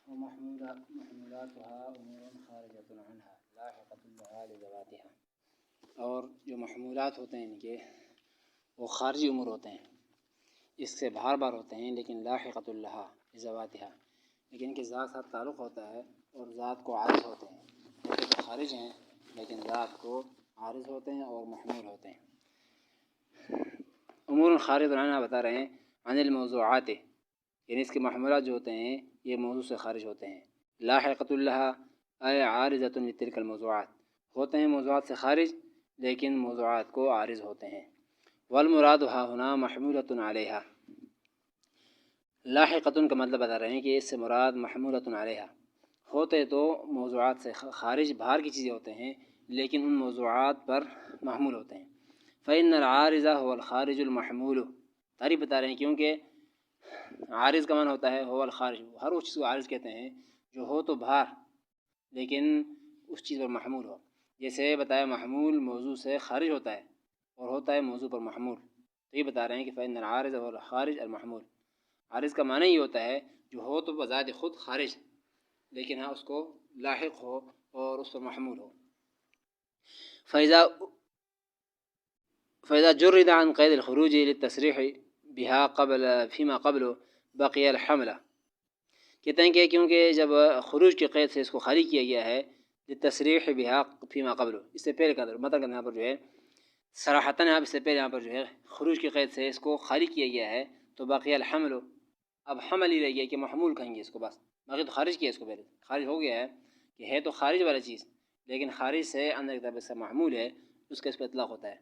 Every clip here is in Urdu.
ومحمولاتها امور خارجۃ عنها لاحقۃ لها لذواتها، اور جو محمولات ہوتے ہیں ان کے وہ خارجی امور ہوتے ہیں، اس سے بار بار ہوتے ہیں، لیکن لاحقۃ لها لذواتها، لیکن ان کے ذات ساتھ تعلق ہوتا ہے اور ذات کو عارض ہوتے ہیں، ہوتے تو خارج ہیں لیکن ذات کو عارض ہوتے ہیں اور محمول ہوتے ہیں۔ امور خارج عنها بتا رہے ہیں عن الموضوعات، یعنی اس کے محمولات جو ہوتے ہیں یہ موضوع سے خارج ہوتے ہیں۔ لاحقۃ لها اے عارضۃ لتلک الموضوعات، ہوتے ہیں موضوعات سے خارج لیکن موضوعات کو عارض ہوتے ہیں۔ والمراد ها هنا محمولۃ علیہا، لاحقۃ کا مطلب بتا رہے ہیں کہ اس سے مراد محمولۃ علیہا، ہوتے تو موضوعات سے خارج باہر کی چیزیں ہوتے ہیں لیکن ان موضوعات پر محمول ہوتے ہیں۔ فإن العارض هو الخارج المحمول، تعریف بتا رہے ہیں کیونکہ عارض کا معنی ہوتا ہے هو الخارج، ہر اس چیز کو عارض کہتے ہیں جو ہو تو باہر لیکن اس چیز پر محمول ہو، جیسے بتایا محمول موضوع سے خارج ہوتا ہے اور ہوتا ہے موضوع پر محمول، تو یہ بتا رہے ہیں کہ فإن العارض هو الخارج المحمول، عارض کا معنی یہ ہوتا ہے جو ہو تو بذات خود خارج لیکن ہاں اس کو لاحق ہو اور اس پر محمول ہو۔ فإذا جرد عن قید الخروج للتصریح بها قبل فيما قبل بقي الحملہ، کہتے ہیں کہ کیونکہ جب خروج کی قید سے اس کو خالی کیا گیا ہے للتصریح بها فيما قبل، اس سے پہلے کا مطلب یہاں پر جو ہے صراحتاً آپ اس سے پہلے یہاں پر جو ہے خروج کی قید سے اس کو خالی کیا گیا ہے تو باقی الحمل، اب حمل ہی رہ گیا کہ محمول کہیں گے اس کو، بس باقی تو خارج کیا اس کو، پہلے خارج ہو گیا ہے کہ ہے تو خارج والا چیز لیکن خارج سے اندر کی طرف سے محمول ہے، اس کا اس پہ اطلاق ہوتا ہے۔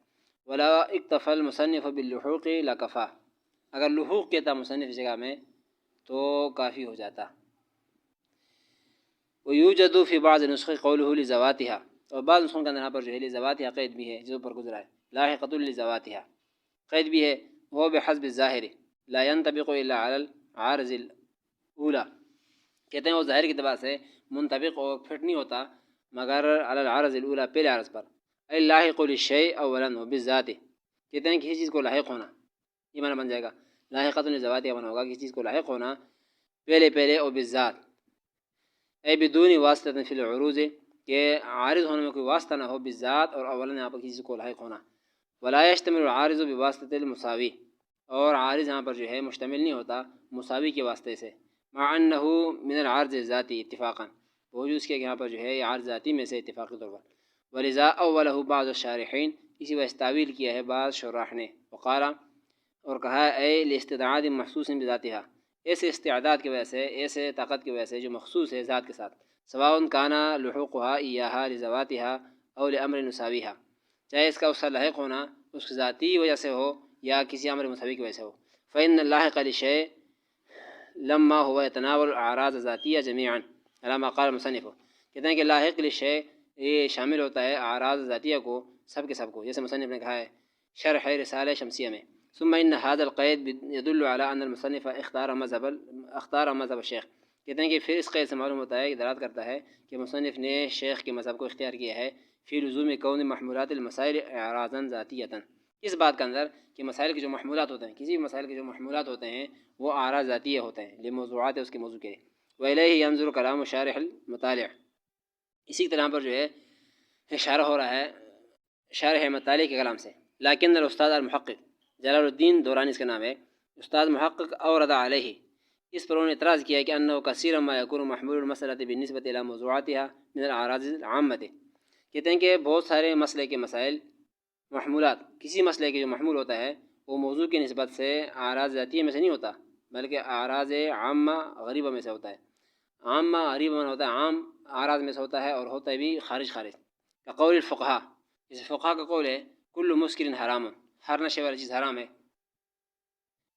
ولا اکتفى المصنف باللحوق لکفا، اگر لحوق کہتا مصنف جگہ میں تو کافی ہو جاتا۔ ويوجد في بعض نسخ قوله لذواتها، اور بعض نسخوں کے اندر یہاں پر جو ہے لذواتها قید بھی ہے جو پر گزرا ہے، لاحقۃ لذواتها قید بھی ہے، وہ بحسب الظاہر لا ينطبق الا على العارض الاولى، کہتے ہیں وہ ظاہر کے اعتبار سے منطبق اور فٹ نہیں ہوتا مگر علی العارض الاولى، پہلے عارض پر، اي لاحق للشيء اولا وبالذات، کہتے ہیں کسی چیز کو لاحق ہونا، یہ معنی بن جائے گا لاحقۃ لذواتها معنی ہوگا کسی چیز کو لاحق ہونا پہلے اور بالذات، اے بدون واسطہ فی العروض، کہ عارض ہونے میں کوئی واسطہ نہ ہو، بالذات اور اولا یہاں پر کسی چیز کو لاحق ہونا۔ ولا يشتمل العارض بواسطة المساوی، اور عارض یہاں پر جو ہے مشتمل نہیں ہوتا مساوی کے واسطے سے، مع انه من العارض الذاتی اتفاقا، باوجود اس کے یہاں پر جو ہے یہ عارض ذاتی میں سے اتفاقی طور پر۔ ولذا اوله بعض الشارحین، اسی وجہ سے تعویل کیا ہے بعض شراح نے، وقال، اور کہا اے لاستعداد محسوس بذاتها، ایسے استعداد کی وجہ سے، ایسے طاقت کی وجہ سے جو مخصوص ہے ذات کے ساتھ، سواء كان لحوقها إياها لذواتها او لامر مساویها، چاہے اس کا اس سے لاحق ہونا اس کی ذاتی وجہ سے ہو یا کسی امر مساوی کی وجہ سے ہو۔ فإن اللاحق للشيء لما هو يتناول الاعراض الذاتية جميعا على ما قال المصنف، کہتے ہیں کہ لاحق للشيء یہ شامل ہوتا ہے اعراض ذاتیہ کو، سب کے سب کو، جیسے مصنف نے کہا ہے شرح رسالہ شمسیہ میں۔ ثم ان هذا القید يدل على ان المصنف اختار مذهب الشیخ، کہتے ہیں کہ پھر اس قید سے معلوم ہوتا ہے، دلالت کرتا ہے کہ مصنف نے شیخ کے مذہب کو اختیار کیا ہے فی لزوم کون محمولات المسائل اعراضا ذاتیۃ، اس بات کے اندر کہ مسائل کے جو محمولات ہوتے ہیں، کسی بھی مسائل کے جو محمولات ہوتے ہیں وہ اعراض ذاتیہ ہوتے ہیں، لموضوعات ہے اس کے موضوع کے، وإلیہ ينظر کلام شارح المطالع، اسی طرح پر جو ہے اشارہ ہو رہا ہے شارح مطالع کے کلام سے۔ لیکن الاستاذ المحقق جلال الدین دورانی اس کا نام ہے، استاد محقق اورد علیہ، اس پر انہوں نے اعتراض کیا کہ انه كثيرا ما يكون محمول المسألة بالنسبة الى موضوعاتها من الاعراض العامة، کہتے ہیں کہ بہت سارے مسئلے کے مسائل محمولات، کسی مسئلے کے جو محمول ہوتا ہے وہ موضوع کی نسبت سے اعراض ذاتیہ میں سے نہیں ہوتا بلکہ اعراض عامہ غریبہ میں سے ہوتا ہے، عامہ غریبہ میں ہوتا ہے، عام اعراض میں سے ہوتا ہے اور ہوتا ہے بھی خارج کا قول الفقہاء، جیسے فقہاء کا قول ہے کل مسکر حرام، ہر نشے والی چیز حرام ہے،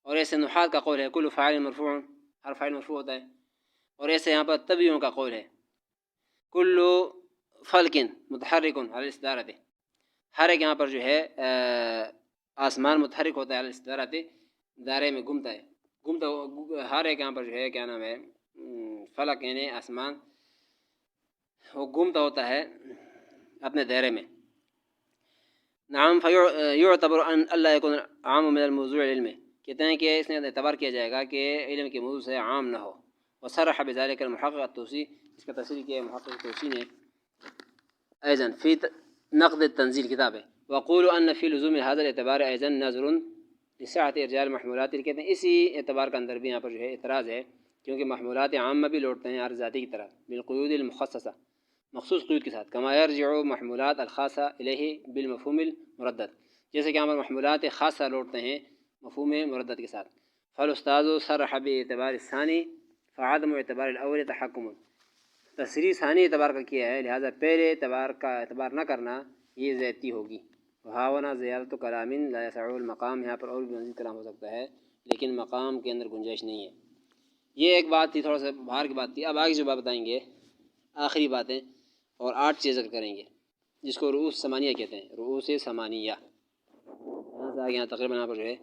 اور ایسے نحات کا قول ہے کل فاعل مرفوع، ہر فاعل مرفوع ہوتا ہے، اور ایسے یہاں پر طبیعیوں کا قول ہے کل فلک متحرک علی الاستدارۃ، ہر ایک یہاں پر جو ہے آسمان متحرک ہوتا ہے علی الاستدارۃ، دائرے میں گھومتا ہے، ہر ایک یہاں پر جو ہے کیا نام ہے فلک یعنی آسمان وہ گھومتا ہوتا ہے اپنے دائرے میں۔ نعم فیعتبر ان اللہ یکون عام من الموضوع العلمی، کہتے ہیں کہ اس نے اعتبار کیا جائے گا کہ علم کے موضوع سے عام نہ ہو، وصرح بذلك المحقق الطوسی، اس کا تصریح کیا ہے محقق طوسی نے ایضا فی نقد التنزیل کتاب ہے. وقول ان فی لزوم هذا الاعتبار ایضا نظر لسعة ارجاء المحمولات، کہتے ہیں اسی اعتبار کا اندر بھی یہاں پر جو ہے اعتراض ہے، کیونکہ محمولات عامہ بھی لوٹتے ہیں ذاتی کی طرح بالقیود المخصصہ، مخصوص قیود کے ساتھ، کما یرجع محمولات الخاصہ الیہ بالمفہوم المردد، جیسے کہ ہم محمولات خاصہ لوٹتے ہیں مفہوم مردد کے ساتھ. فالاستاذ صرح باعتبار الثانی فعدم اعتبار الاول تحکم، تصریح ثانی اعتبار کا کیا ہے، لہذا پہلے اعتبار کا اعتبار نہ کرنا یہ زیادتی ہوگی. وہاونا زیادت کلام لا یسع المقام، یہاں پر اور بھی مزید کلام ہو سکتا ہے لیکن مقام کے اندر گنجائش نہیں ہے. یہ ایک بات تھی، تھوڑا سا باہر کی بات تھی. اب آگے جو بات بتائیں گے آخری باتیں، اور 8 چیز ذکر کریں گے جس کو رؤوس ثمانیہ کہتے ہیں، رؤوس ثمانیہ. یہاں سے آگے یہاں تقریباً یہاں پر جو ہے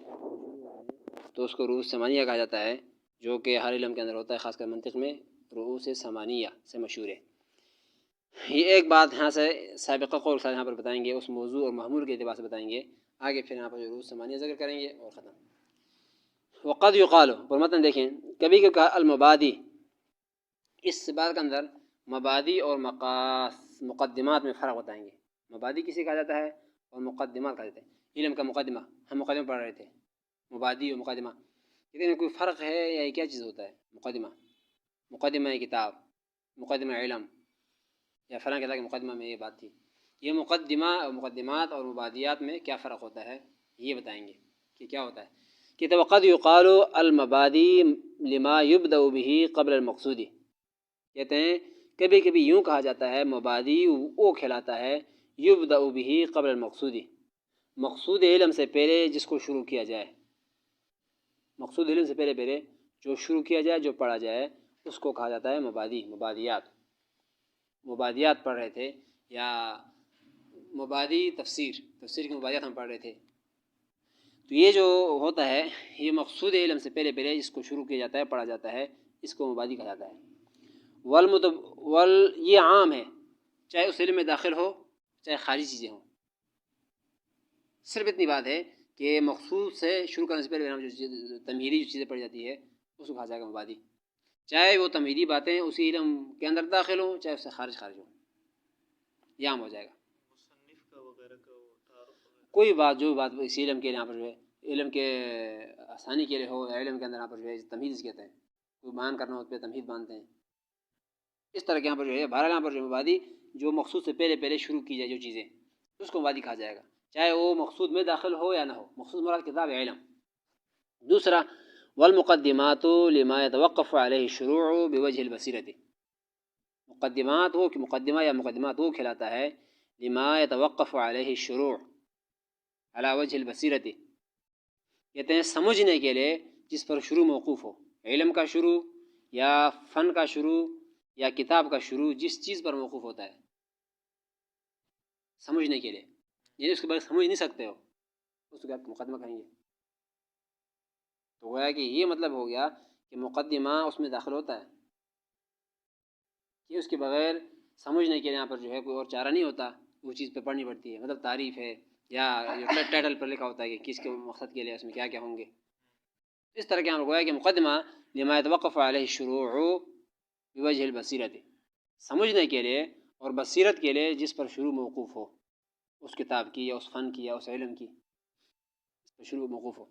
تو اس کو رؤوس ثمانیہ کہا جاتا ہے، جو کہ ہر علم کے اندر ہوتا ہے، خاص کر منطق میں رؤوس ثمانیہ سے مشہور ہے. یہ ایک بات یہاں سے سابقہ قول یہاں پر بتائیں گے، اس موضوع اور محمول کے اعتبار سے بتائیں گے. آگے پھر یہاں پر جو رؤوس ثمانیہ ذکر کریں گے اور ختم. وقد یقال، پر متن دیکھیں، کبھی کہ کہا المبادی، اس بات کے اندر مبادی اور مقدمات میں فرق بتائیں گے. مبادی کسے کہا جاتا ہے اور مقدمات کہا جاتا ہے. علم کا مقدمہ، ہم مقدمہ پڑھ رہے تھے، مبادی اور مقدمہ، لیکن کوئی فرق ہے یا یہ کیا چیز ہوتا ہے؟ مقدمہ کتاب، مقدمہ علم، یا فلاں کہتا ہے کہ مقدمہ میں یہ بات تھی. یہ مقدمہ اور مقدمات اور مبادیات میں کیا فرق ہوتا ہے یہ بتائیں گے کہ کیا ہوتا ہے. کہ وقد یقال المبادی لما یبدأ به قبل المقصودی، کہتے ہیں کبھی کبھی یوں کہا جاتا ہے مبادی وہ کہلاتا ہے یبدأ به قبل المقصودی، مقصود علم سے پہلے جس کو شروع کیا جائے، مقصود علم سے پہلے جو شروع کیا جائے، جو پڑھا جائے، اس کو کہا جاتا ہے مبادی. مبادیات پڑھ رہے تھے، یا مبادی تفسیر کی مبادیات ہم پڑھ رہے تھے. تو یہ جو ہوتا ہے یہ مقصود علم سے پہلے جس کو شروع کیا جاتا ہے، پڑھا جاتا ہے، اس کو مبادی کہا جاتا ہے. یہ عام ہے، چاہے اس علم میں داخل ہو چاہے خارجی چیزیں ہوں. صرف اتنی بات ہے کہ مقصود سے شروع کرنے سے پہلے ہم جو تمہیدی جو چیزیں پڑھی جاتی ہے اس کو کہا جائے گا مبادی، چاہے وہ تمہیدی باتیں اسی علم کے اندر داخل ہوں چاہے اس سے خارج ہوں، یہ عام ہو جائے گا. کوئی بات جو بات اسی علم کے یہاں پر جو ہے، علم کے آسانی کے لیے ہو، علم کے اندر یہاں پر جو ہے تمہید کہتے ہیں، کوئی بیان کرنا ہو اس پہ تمہید باندھتے ہیں. اس طرح کے یہاں پر جو ہے بہرحال یہاں پر جو مبادی جو مقصود سے پہلے شروع کی جائے جو چیزیں، اس کو مبادی کہا جائے گا، چاہے وہ مقصود میں داخل ہو یا نہ ہو. مقصود مراد کتاب علم. دوسرا والمقدمات لما يتوقف عليه الشروع بوجه البصیرۃ، مقدمات ہو کہ مقدمہ یا مقدمات وہ کھلاتا ہے لما يتوقف عليه الشروع على وجه البصیرۃ، کہتے ہیں سمجھنے کے لیے جس پر شروع موقوف ہو، علم کا شروع یا فن کا شروع یا کتاب کا شروع، جس چیز پر موقوف ہوتا ہے سمجھنے کے لیے، یعنی اس کے بعد سمجھ نہیں سکتے ہو اس کو آپ مقدمہ کہیں گے. تو گویا کہ یہ مطلب ہو گیا کہ مقدمہ اس میں داخل ہوتا ہے کہ اس کے بغیر سمجھنے کے یہاں پر جو ہے کوئی اور چارہ نہیں ہوتا، وہ چیز پہ پڑھنی پڑتی ہے. مطلب تعریف ہے یا ٹائٹل پر لکھا ہوتا ہے کہ کس کے مقصد کے لیے اس میں کیا کیا ہوں گے. اس طرح کے ہم گویا کہ مقدمہ لما يتوقف علیہ الشروع بوجہ البصیرۃ، سمجھنے کے لیے اور بصیرت کے لیے جس پر شروع موقوف ہو، اس کتاب کی یا اس فن کی یا اس علم کی، اس پر شروع موقوف ہو.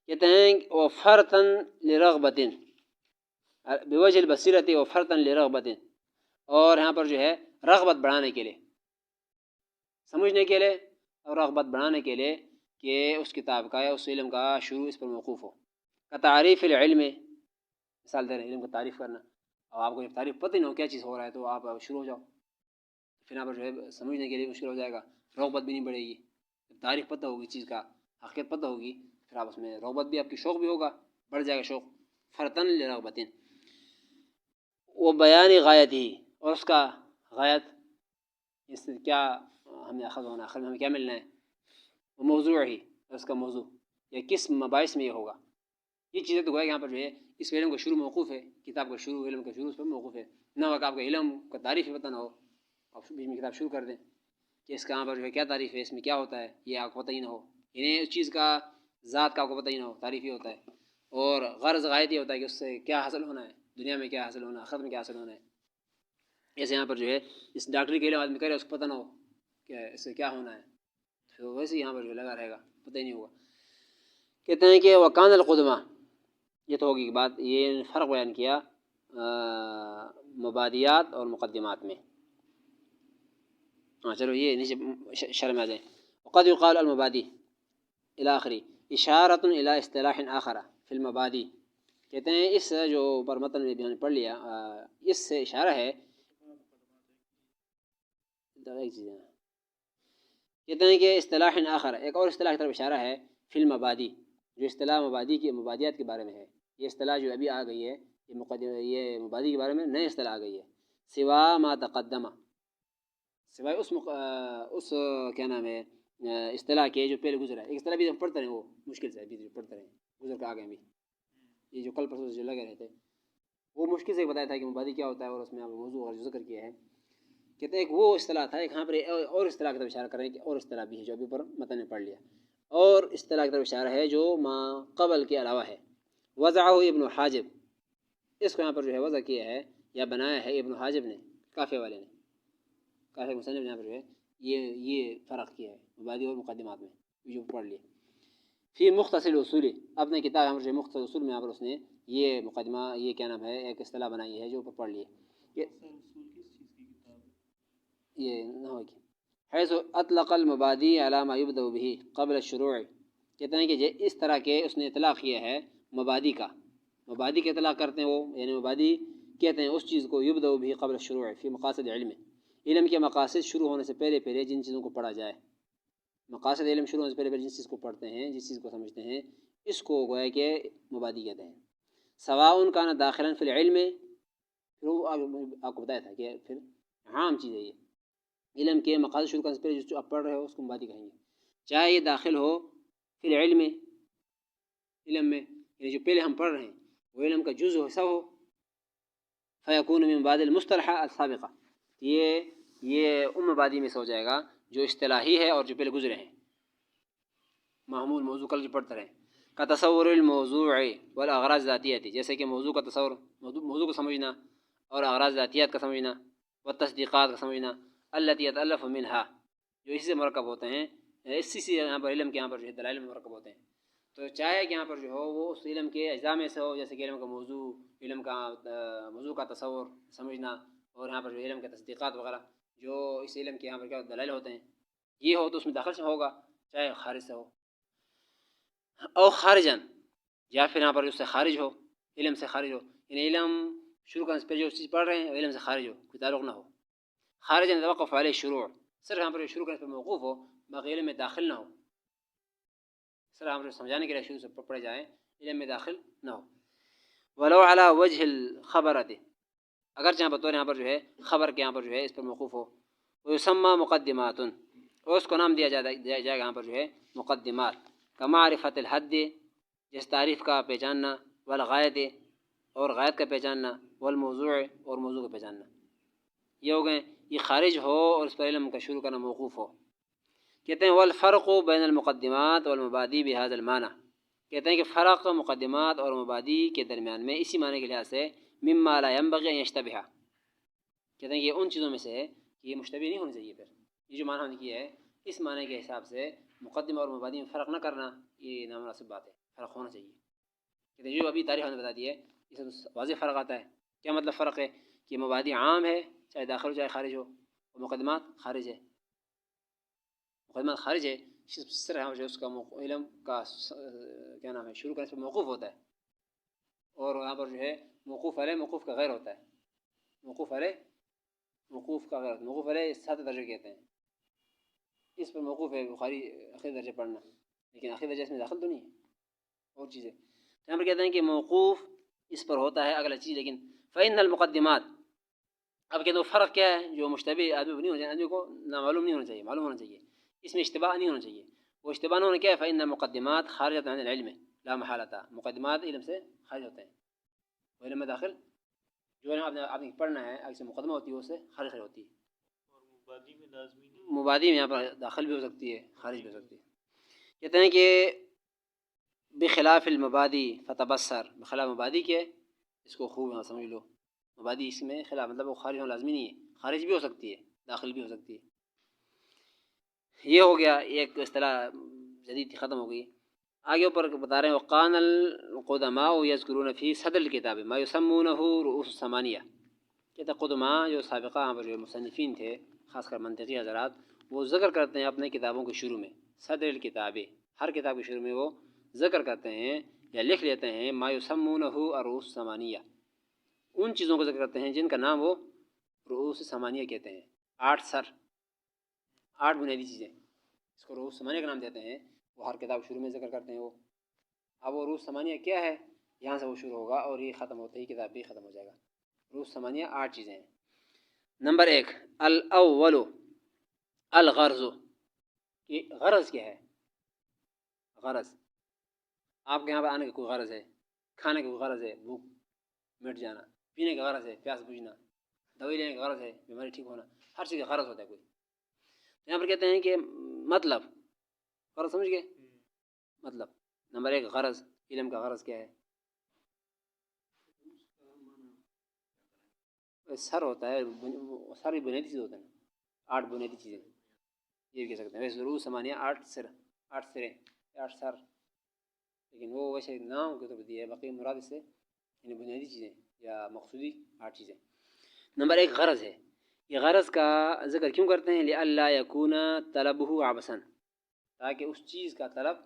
کہتے ہیں وفرتاً لرغبت بوجہ البصیرۃ وفرتاً لرغبت، اور یہاں پر جو ہے رغبت بڑھانے کے لیے، سمجھنے کے لیے اور رغبت بڑھانے کے لیے کہ اس کتاب کا یا اس علم کا شروع اس پر موقوف ہو. کتعریف العلم، مثال دے رہے ہیں علم کا تعریف کرنا، اور آپ کو جب تعریف پتہ ہی نہ ہو کیا چیز ہو رہا ہے تو آپ شروع ہو جاؤ، پھر یہاں پر جو ہے سمجھنے کے لیے مشکل ہو جائے گا، رغبت بھی نہیں بڑھے گی. جب تعریف پتہ ہوگی چیز کا، حقیقت پتہ ہوگی، پھر آپ اس میں رغبت بھی، آپ کی شوق بھی ہوگا، بڑھ جائے گا شوق. فرتن لرغبت وہ بیان غایت ہی، اور اس کا غایت اس سے کیا ہمیں اخذ ہونا، آخر میں ہمیں کیا ملنا ہے، وہ موضوع ہی، اس کا موضوع یا کس مباحث میں یہ ہوگا. یہ چیزیں تو گویا یہاں پر جو ہے اس علم کا شروع موقوف ہے، کتاب کا شروع، علم کا شروع اس پر موقوف ہے. نہ ہو کہ آپ کا علم کا تعریف ہی پتہ نہ ہو، آپ بیچ میں کتاب شروع کر دیں کہ اس کا یہاں پر جو ہے کیا تعریف ہے، اس میں کیا ہوتا ہے، یہ آپ کو پتہ ہی نہ ہو، یعنی اس چیز کا ذات کا آپ کو پتہ ہی نہ ہو، تعریف ہی ہوتا ہے، اور غرض غایت یہ ہوتا ہے کہ اس سے کیا حاصل ہونا ہے، دنیا میں کیا حاصل ہونا ہے، آخرت میں کیا حاصل ہونا ہے. ایسے یہاں پر جو ہے اس ڈاکٹری کے علم آدمی کرے اس کو پتہ نہ ہو کہ اس سے کیا ہونا ہے، تو ویسے یہاں پر جو لگا رہے گا، پتہ ہی نہیں ہوگا. کہتے ہیں کہ وکان القدمہ، یہ تو ہوگی بات، یہ فرق بیان کیا مبادیات اور مقدمات میں. ہاں چلو یہ نیچے شرح میں آ جائیں. وقد يقال المبادی الى آخری اشارۃ الى اصطلاح آخر فی المبادی. کہتے ہیں اس جو اوپر متن میں بھی ہم نے پڑھ لیا، اس سے اشارہ ہے. کہتے ہیں کہ اصطلاح آخر، ایک اور اصطلاح کی طرف اشارہ ہے، فی المبادی، جو اصطلاح مبادی کی مبادیات کے بارے میں ہے. یہ اصطلاح جو ابھی آ گئی ہے، یہ مبادی کے بارے میں نئے اصطلاح آ گئی ہے. سوا ما تقدمہ، سوائے اس کیا نام ہے اصطلاح کے جو پہلے گزرا ہے. ایک اصطلاح بھی ہم پڑھتے رہے، وہ مشکل سے ابھی پڑھتے رہے، گزر کے آگے بھی یہ جو کل پرسوں جو لگے رہے تھے، وہ مشکل سے بتایا تھا کہ مبادی کیا ہوتا ہے، اور اس میں موضوع اور ذکر کیا ہے. کہتے ہیں کہ وہ اصطلاح تھا. ایک یہاں پر اور اصطلاح کی طرف اشارہ کر رہے ہیں کہ اور اصطلاح بھی ہے جو ابھی پر متن نے پڑھ لیا. اور اصطلاح کی طرف اشارہ ہے جو ما قبل کے علاوہ ہے. وضعہ ابن حاجب، اس کو یہاں پر جو ہے وضع کیا ہے یا بنایا ہے ابن حاجب نے، کافی والے نے، کافی مصنف نے یہاں پر جو ہے یہ فرق کیا ہے مبادی اور مقدمات میں، جو پڑھ لیا. فی مختصر اصول، اپنے کتاب یہاں پر جو مختصر اصول میں یہاں پر اس نے یہ مقدمہ، یہ کیا نام ہے، ایک اصطلاح بنائی ہے جو اوپر پڑھ لیے. یہ نہ ہو کہ حیث اطلق المبادی علی ما یبدأ به قبل الشروع. کہتے ہیں کہ اس طرح کے اس نے اطلاق کیا ہے مبادی کا، مبادی کے اطلاق کرتے ہیں وہ، یعنی مبادی کہتے ہیں اس چیز کو یبدأ به قبل الشروع فی مقاصد علم، علم کے مقاصد شروع ہونے سے پہلے پہلے جن چیزوں کو پڑھا جائے. مقاصد علم شروع ہونے سے پہلے پہلے جس چیز کو پڑھتے ہیں، جس چیز کو سمجھتے ہیں، اس کو گویا کہ مبادی کہتے ہیں. سواء کان داخلا فی العلم، پھر وہ آپ کو بتایا تھا کہ پھر عام چیز ہے یہ، علم کے مقاصد شروع کرنے سے پہلے جو آپ پڑھ رہے ہو اس کو مبادی کہیں گے. چاہے یہ داخل ہو پھر علم، علم میں یعنی جو پہلے ہم پڑھ رہے ہیں وہ علم کا جزء حصہ ہو، فیکون من بعد المصطلح السابقہ، یہ مبادی میں سے ہو جائے گا جو اصطلاحی ہے اور جو پہلے گزرے ہیں، معمول موضوع کل جو پڑھتے رہے. کا تصور الموضوع والاغراض ذاتیتی، جیسے کہ موضوع کا تصور، موضوع کو سمجھنا، اور اغراض ذاتیات کا سمجھنا، والتصدیقات کا سمجھنا، التي يتألف منها، جو اسی سے مرکب ہوتے ہیں، اسی سے یہاں پر علم کے یہاں پر جو ہے دلائل میں مرکب ہوتے ہیں. تو چاہے کہ یہاں پر جو ہو وہ اس علم کے اجزاء میں سے ہو، جیسے کہ علم کا موضوع، علم کا موضوع کا تصور سمجھنا، اور یہاں پر جو علم کے تصدیقات وغیرہ جو اس علم کے یہاں پر کیا دلائل ہوتے ہیں، یہ ہو تو اس میں داخل سے ہوگا، چاہے خارج سے ہو. او خارجن، یا پھر یہاں پر اس سے خارج ہو، علم سے خارج ہو، یعنی علم شروع کرنے سے پہلے جو چیز پڑھ رہے ہیں علم سے خارج ہو، کوئی تعلق نہ ہو. خارجن توقف علیہ شروع، صرف یہاں پر شروع کرنے پر موقوف ہو، باقی علم میں داخل نہ ہو. صرف یہاں پر سمجھانے کے لیے شروع سے پڑھے جائیں، علم میں داخل نہ ہو. ولو علی وجہ الخبرۃ، اگر جہاں بطور یہاں پر جو ہے خبر کے یہاں پر جو ہے اس پر موقوف ہو. ویسمى مقدمات، اور اس کو نام دیا جائے گا یہاں پر جو ہے مقدمات. کمعرفۃ الحد، جس تعریف کا پہچاننا، والغایت، اور غایت کا پہچاننا، والموضوع، اور موضوع کا پہچاننا. یہ ہو گئے، یہ خارج ہو اور اس پر علم کا شروع کرنا موقوف ہو. کہتے ہیں والفرق بین المقدمات والمبادی بهذا المعنى، کہتے ہیں کہ فرق مقدمات اور مبادی کے درمیان میں اسی معنی کے لحاظ سے مما لا ينبغي ان يشتبه، کہتے ہیں کہ یہ ان چیزوں میں سے ہے کہ یہ مشتبہ نہیں ہونا چاہیے. پھر یہ جو معنی ہم نے کیا ہے اس معنی کے حساب سے مقدمہ اور مبادی میں فرق نہ کرنا یہ نامناسب بات ہے، فرق ہونا چاہیے. کہتے ہیں جو ابھی تاریخ ہم نے بتا دی ہے اس سے واضح فرق آتا ہے. کیا مطلب فرق ہے؟ کہ مبادی عام ہے چاہے داخل ہو چاہے خارج ہو، اور مقدمات خارج ہے. مقدمات خارج ہے صرف ہم جو اس کا علم کا کیا نام ہے شروع کرنے سے موقوف ہوتا ہے، اور یہاں پر جو ہے موقوف علیہ موقوف کا غیر ہوتا ہے. موقوف علیہ موقوف کا غیر، موقوف علیہ 7 درجے کہتے ہیں، اس پر موقوف ہے بخاری آخری درجے پڑھنا، لیکن آخری درجے اس میں داخل تو نہیں ہے، اور چیزیں. یہاں پر کہتے ہیں کہ موقوف اس پر ہوتا ہے اگلا چیز. لیکن فإن المقدمات، اب کہتے ہیں فرق کیا ہے؟ جو مشتبہ آدمی نہیں ہونا چاہیے، آدمی کو نامعلوم نہیں ہونا چاہیے، معلوم ہونا چاہیے، اس میں اشتباہ نہیں ہونا چاہیے. وہ اشتباہ نہ ہونا کیا ہے؟ فإن المقدمات خارجۃ عن العلم لا محالۃ، مقدمات علم سے خارج ہوتے ہیں، وہ علم میں داخل جو علم آپ نے پڑھنا ہے اگر سے مقدمہ ہوتی ہے اس سے خارج ہوتی ہے. اور مبادی میں لازمی نہیں، مبادی میں یہاں پر داخل بھی ہو سکتی ہے خارج بھی ہو سکتی ہے. کہتے ہیں کہ بخلاف المبادی فتبصر، بخلاف مبادی کے اس کو خوب یہاں سمجھ لو. مبادی اس میں خلاف مطلب وہ خارج ہونا لازمی نہیں ہے، خارج بھی ہو سکتی ہے، داخل بھی ہو سکتی ہے. یہ ہو گیا ایک اصطلاح جدید ختم ہو گئی. آگے اوپر بتا رہے ہیں وقان القدماء یذکرون فی صدر الکتاب ما یسمونہ رؤوس الثمانیہ. کہتے ہیں قدماء جو سابقہ جو مصنفین تھے خاص کر منطقی حضرات، وہ ذکر کرتے ہیں اپنے کتابوں کے شروع میں صدر الکتاب، ہر کتاب کے شروع میں وہ ذکر کرتے ہیں یا لکھ لیتے ہیں ما یسمونہ الرؤوس الثمانیہ، ان چیزوں کو ذکر کرتے ہیں جن کا نام وہ رؤوس ثمانیہ کہتے ہیں، 8 سر، 8 بنیادی چیزیں، اس کو رؤوس ثمانیہ کا نام دیتے ہیں. وہ ہر کتاب شروع میں ذکر کرتے ہیں وہ. اب وہ رؤوس ثمانیہ کیا ہے، یہاں سے وہ شروع ہوگا اور یہ ختم ہوتے ہی کتاب بھی ختم ہو جائے گا. رؤوس ثمانیہ 8 چیزیں ہیں. نمبر 1 الاول الغرض. یہ غرض کیا ہے؟ غرض آپ کے یہاں پہ آنے کا کوئی غرض ہے، کھانے کا کوئی غرض ہے، بھوک مٹ جانا، پینے کا غرض ہے، پیاس بجھنا، دوائی لینے کا غرض ہے، بیماری ٹھیک ہونا، ہر چیز کا غرض ہوتا ہے کوئی. یہاں پر کہتے ہیں کہ مطلب، غرض سمجھ گئے؟ مطلب نمبر 1 غرض. علم کا غرض کیا ہے؟ سر ہوتا ہے، ساری بنیادی چیز ہوتا ہے، 8 بنیادی چیزیں یہ بھی کہہ سکتے ہیں. ویسے ضرور سمانیہ 8 سر، 8 سرے، 8 سر، لیکن وہ ویسے نام کے طور پر دیا ہے، باقی مراد اس سے یعنی بنیادی چیزیں یا مقصودی 8 چیزیں. نمبر 1 غرض ہے. یہ غرض کا ذکر کیوں کرتے ہیں؟ لئلا یکون طلبہ عبثا، تاکہ اس چیز کا طلب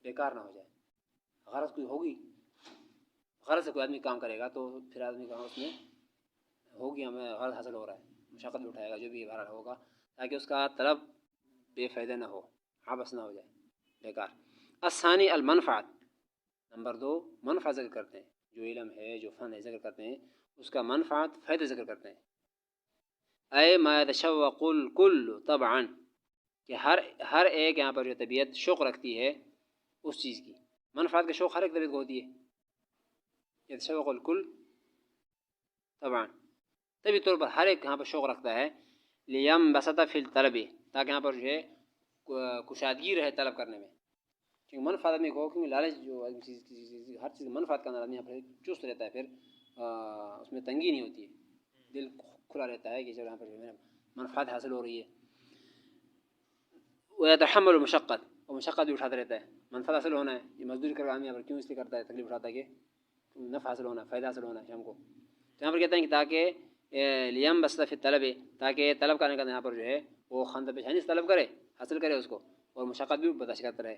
بیکار نہ ہو جائے. غرض کوئی ہوگی، غرض سے کوئی آدمی کام کرے گا تو پھر آدمی کا اس میں ہوگی ہمیں غرض حاصل ہو رہا ہے، مشقت بھی اٹھائے گا جو بھی بہرحال ہوگا، تاکہ اس کا طلب بے فائدہ نہ ہو، عبث نہ ہو جائے، بیکار. الثانی المنفعت. نمبر 2 منفعت ذکر کرتے ہیں. جو علم ہے، جو فن ہے، ذکر کرتے ہیں اس کا منفعت، فائدہ ذکر کرتے ہیں. اے ما یتشوق الکل طبعا، کہ ہر ایک یہاں پر جو طبیعت شوق رکھتی ہے اس چیز کی. منفعت کا شوق ہر ایک طبیعت کو ہوتی ہے. یتشوق الکل طبعا، طبی طور پر ہر ایک یہاں پر شوق رکھتا ہے. لیمبسط فی الطلب، تاکہ یہاں پر جو ہے کشادگی رہے طلب کرنے میں. کیونکہ منفعت آدمی کو، کیونکہ لالچ جو ہر چیز منفعت کا آدمی یہاں پر چست رہتا ہے، پھر اس میں تنگی نہیں ہوتی ہے، دل کھلا رہتا ہے کہ چلو یہاں پر جو ہے منفعت حاصل ہو رہی ہے. ويتحمل المشقت، اور مشقت بھی اٹھاتا رہتا ہے. منفعت حاصل ہونا ہے، یہ مزدوری کر کے آدمی یہاں پر کیوں اس لیے کرتا ہے، تکلیف اٹھاتا ہے کہ نفع حاصل ہونا ہے، فائدہ حاصل ہونا ہے ہم کو. تو یہاں پر کہتے ہیں کہ تاکہ لیمبسط فی الطلب، تاکہ طلب کرنے کا یہاں پر جو ہے وہ خندہ پیشانی سے طلب کرے، حاصل کرے اس کو، اور مشقت بھی برداشت کرتا رہے.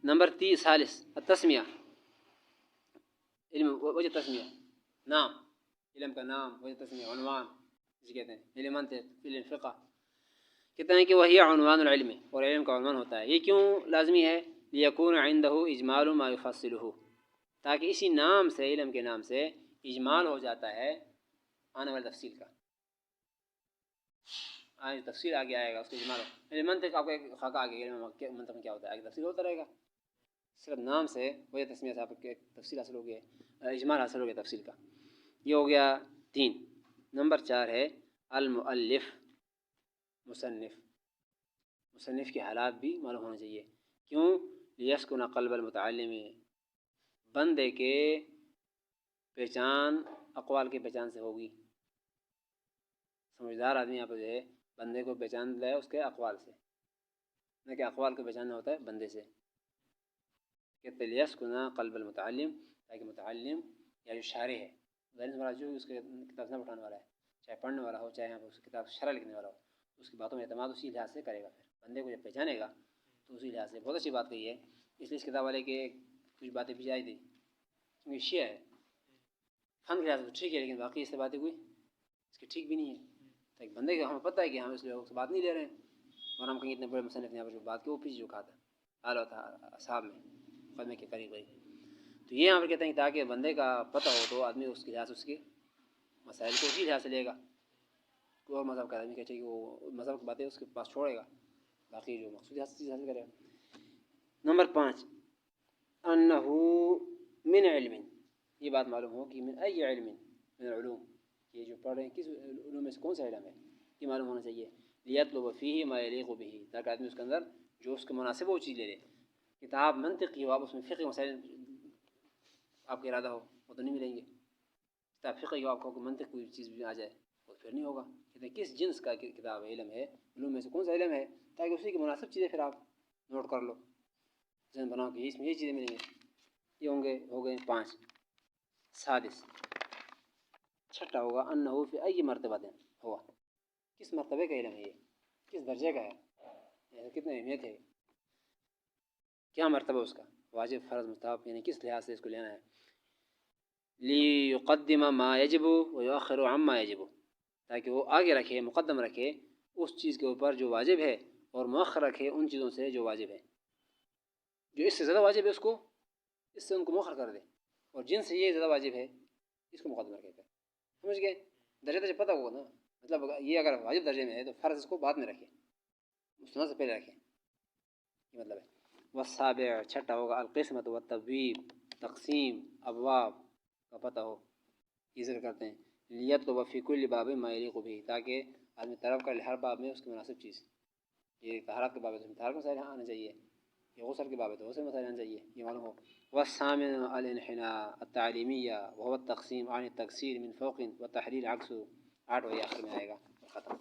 نمبر 3 ثالث التسمیہ. علم وجہ تسمیہ، نام، علم کا نام، وجہ تسمیہ، عنوان جسے کہتے ہیں. علم منطق، علم فقہ، کہتے ہیں کہ وہی عنوان العلم، اور علم کا عنوان ہوتا ہے. یہ کیوں لازمی ہے؟ لیکون عندہ اجمال ما یفصلہ، تاکہ اسی نام سے، علم کے نام سے اجمال ہو جاتا ہے آنے والی تفصیل کا. آج تفصیل آگے آئے گا اس کا اجمال. علم منطق آپ کو ایک خاکہ آگے علم منطق میں کیا ہوتا ہے، آگے تفصیل ہوتا رہے گا. صرف نام سے وجہ تسمیہ سے آپ کو تفصیل حاصل ہو گیا، اجمال حاصل ہو گیا تفصیل کا. یہ ہو گیا 3. نمبر 4 ہے المؤلف، مصنف. مصنف کے حالات بھی معلوم ہونا چاہیے. کیوں؟ لیسکن قلب المتعلم، بندے کے پہچان اقوال کی پہچان سے ہوگی. سمجھدار آدمی یہاں پہ جو ہے بندے کو پہچان لے اس کے اقوال سے، نہ کہ اقوال کو پہچاننا ہوتا ہے بندے سے. کہتے لیسکن قلب المتعلم، تاکہ متعلم یا جو شارح ہے، جو اس کے کتاب نہ اٹھانے والا ہے، چاہے پڑھنے والا ہو چاہے اس کی کتاب شرح لکھنے والا ہو، اس کی باتوں میں اعتماد اسی لحاظ سے کرے گا. پھر بندے کو جب پہچانے گا تو اسی لحاظ سے. بہت اچھی بات کہی ہے. اس لیے اس کتاب والے کے کچھ باتیں بھی جائز دی، کیونکہ شیعہ ہے، فن کے لحاظ سے ٹھیک ہے، لیکن باقی اس سے باتیں کوئی اس کی ٹھیک بھی نہیں ہے. تاکہ بندے کو ہمیں پتہ ہے کہ ہم اس لوگوں سے بات نہیں لے رہے ہیں، اور ہم کہیں اتنے بڑے مصنف یہاں پر جو بات کی وہ پیچھے جھکا تھا اعلیٰ تھا اصحاب میں مقدمے کے قریب قریب. تو یہ یہاں پر کہتے ہیں کہ تاکہ بندے کا پتہ ہو تو آدمی اس کے لحاظ اس کے مسائل کو اسی لحاظ سے لے گا. کوئی اور مذہب کا آدمی کہتے ہیں کہ وہ مذہب کی باتیں اس کے پاس چھوڑے گا، باقی جو مقصود چیز حاصل کرے گا. نمبر 5 انہو من علم، یہ بات معلوم ہو کہ من ای علم من العلوم، یہ جو پڑھ رہے ہیں کس علوم میں سے کون سا علم ہے، یہ معلوم ہونا چاہیے. لیطلب فیہ ما یلیق بہ، تاکہ آدمی اس کے اندر جو اس کے مناسب وہ چیز لے لے. کتاب منطق کی ہو، آپ اس میں فقہ مسائل آپ کا ارادہ ہو، وہ تو نہیں ملیں گے. فقہ کی آپ کو منطق کوئی چیز بھی آ جائے تو پھر نہیں ہوگا. کہتے ہیں کس جنس کا کتاب علم ہے, علوم میں سے کون سا علم ہے, تاکہ اسی کی مناسب چیزیں پھر آپ نوٹ کر لو, ذہن بناؤ کہ اس میں یہ چیزیں ملیں گے. یہ ہو گئے 5. سادس چھٹا ہوگا انہو فی ای مرتبہ ہوا, کس مرتبے کا علم ہے, یہ کس درجے کا ہے, کتنے اہمیت ہے, کیا مرتبہ اس کا, واجب فرض مستحب, یعنی کس لحاظ سے اس کو لینا ہے. لیقدم ما یجب ویؤخر عما یجب, تاکہ وہ آگے رکھے, مقدم رکھے اس چیز کے اوپر جو واجب ہے, اور مؤخر رکھے ان چیزوں سے جو واجب ہے. جو اس سے زیادہ واجب ہے اس سے ان کو مؤخر کر دے, اور جن سے یہ زیادہ واجب ہے اس کو مقدم رکھے. سمجھ گئے, درجہ پتہ ہوگا نا, مطلب یہ اگر واجب درجے میں ہے تو فرض اس کو بعد میں رکھے, مستند سے پہلے رکھے, یہ مطلب ہے. والسابع چھٹا ہوگا القسمۃ والتبویب, تقسیم ابواب کا پتہ ہو, یہ ذکر کرتے ہیں. لیطلب فی کل باب ما یلیق بہ, تاکہ آدمی طلب کر لے ہر باب میں اس کی مناسب چیز. یہ طہارت کے باب ہے تو طہارت کے مسائل آنا چاہیے, یہ غسل کے باب ہے تو غسل مسائل آنا چاہیے, یہ معلوم ہو. والثامن الانحناء التعلیمیہ وهو التقسیم عن التکسیر من فوق وتحریر عکس. 8 وہی آخر میں آئے گا, ختم.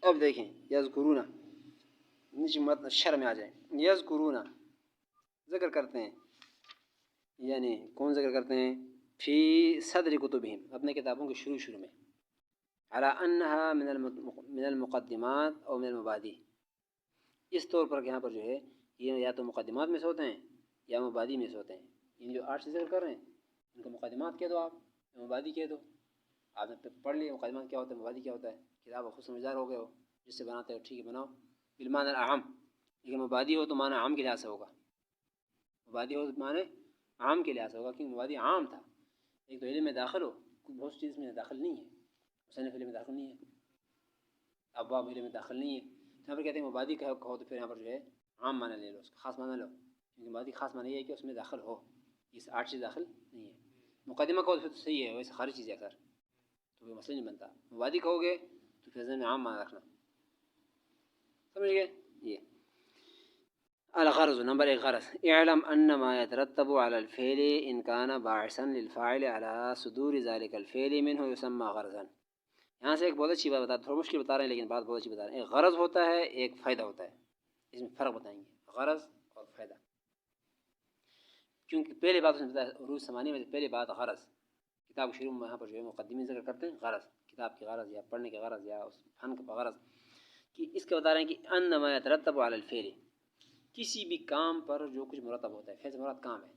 اب دیکھیں یذکرون, نیچے مت شر میں آ جائیں. یذکرون ذکر کرتے ہیں, یعنی کون ذکر کرتے ہیں, فی صدر کتبہم, اپنے کتابوں کے شروع میں, علی انہا من المقدمات او من المبادی, اس طور پر کہ یہاں پر جو ہے یہ یا تو مقدمات میں سے ہوتے ہیں یا مبادی میں سے ہوتے ہیں. ان جو 8 سے ذکر کر رہے ہیں ان کو مقدمات کہہ دو آپ, یا مبادی کہہ دو. آپ نے پڑھ لیے مقدمات کیا ہوتا ہے, مبادی کیا ہوتا ہے, کتاب خود سمجھدار ہو گئے ہو, جس سے بناتے ہو ٹھیک ہے بناؤ بالمعنی الاعم. لیکن مبادی ہو تو معنی عام کے لحاظ سے ہوگا, مبادی ہو تو معنی عام کے لحاظ سے ہوگا, کیونکہ مبادی عام تھا. ایک تو علم میں داخل ہو, بہت سی چیز میں داخل نہیں ہے, مصنف علم میں داخل نہیں ہے, ابواب علم میں داخل نہیں ہے. یہاں پر کہتے ہیں مبادی کہو تو پھر یہاں پر جو ہے عام معنی لے لو, اس کا خاص معنی لو, کیونکہ مبادی خاص معنی یہ ہے کہ اس میں داخل ہو, اس 8 چیز داخل نہیں ہے. مقدمہ کہو تو پھر تو صحیح ہے, ویسے خارج چیز ہے اکثر, تو کوئی مسئلہ نہیں بنتا. مبادی کہو گے تو پھر ذہن میں عام معنی رکھنا, سمجھ گئے. یہ الغرض نمبر 1, غرض. اعلم ان ما يترتب على الفعل ان كان باعثا للفاعل على صدور ذلك الفعل منه يسمى غرضا. یہاں سے ایک بہت اچھی بات بتا, تھوڑا مشکل بتا رہے ہیں لیکن بات بہت اچھی بتا رہے ہیں. ایک غرض ہوتا ہے, ایک فائدہ ہوتا ہے, اس میں فرق بتائیں گے, غرض اور فائدہ. کیونکہ پہلے بات اس نے بتایا عروج ثمانیہ میں, پہلے بات غرض, کتاب شروع میں یہاں پر جو ہے مقدمے ذکر کرتے ہیں غرض, کتاب کی غرض یا پڑھنے کی غرض یا اس فن کا غرض, کہ اس کے بتا رہے ہیں کہ ان ما يترتب على الفعل, کسی بھی کام پر جو کچھ مرتب ہوتا ہے. فعل سے مراد کام ہے,